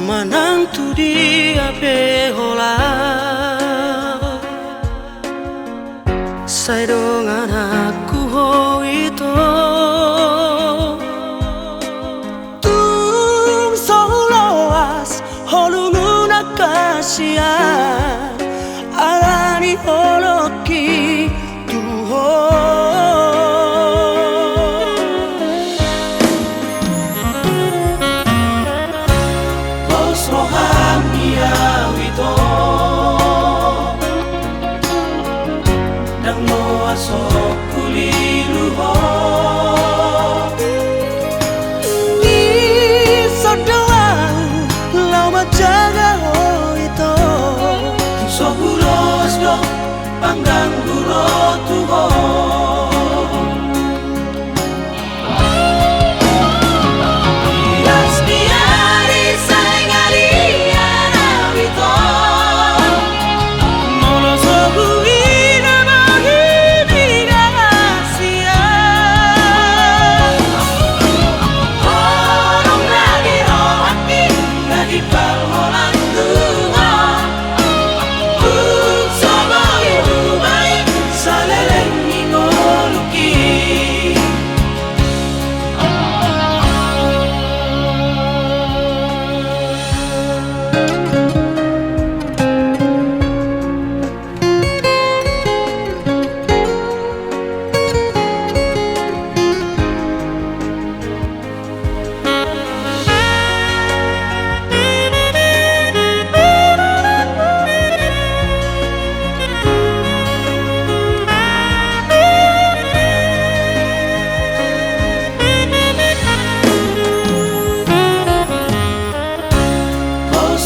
Manang tu dia behola Sai dengan aku ho itu Tung soloas holungun akasia Alani holoki tuho Rohamia wito Dang no asok kuliluho Di sodoang lau majaga ho ito Sobulos do panggang guro tuho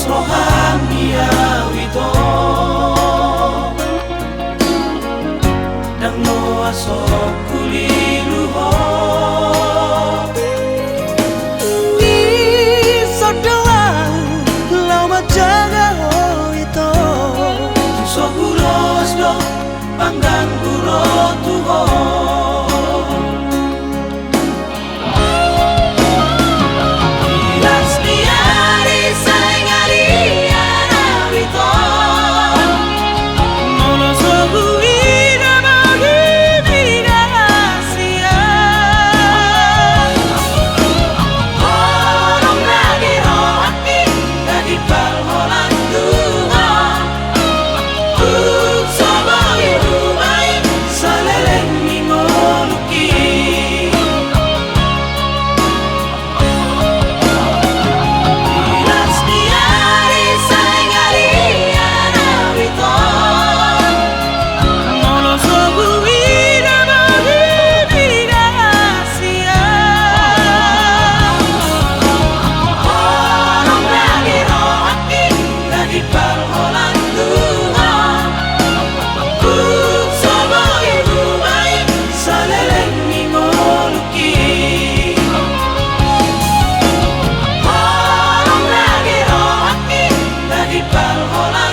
Rohamia wito Dang no asok kuliluho Di sodoang lau majaga ho ito Sobulos do panggang guro tuho Hola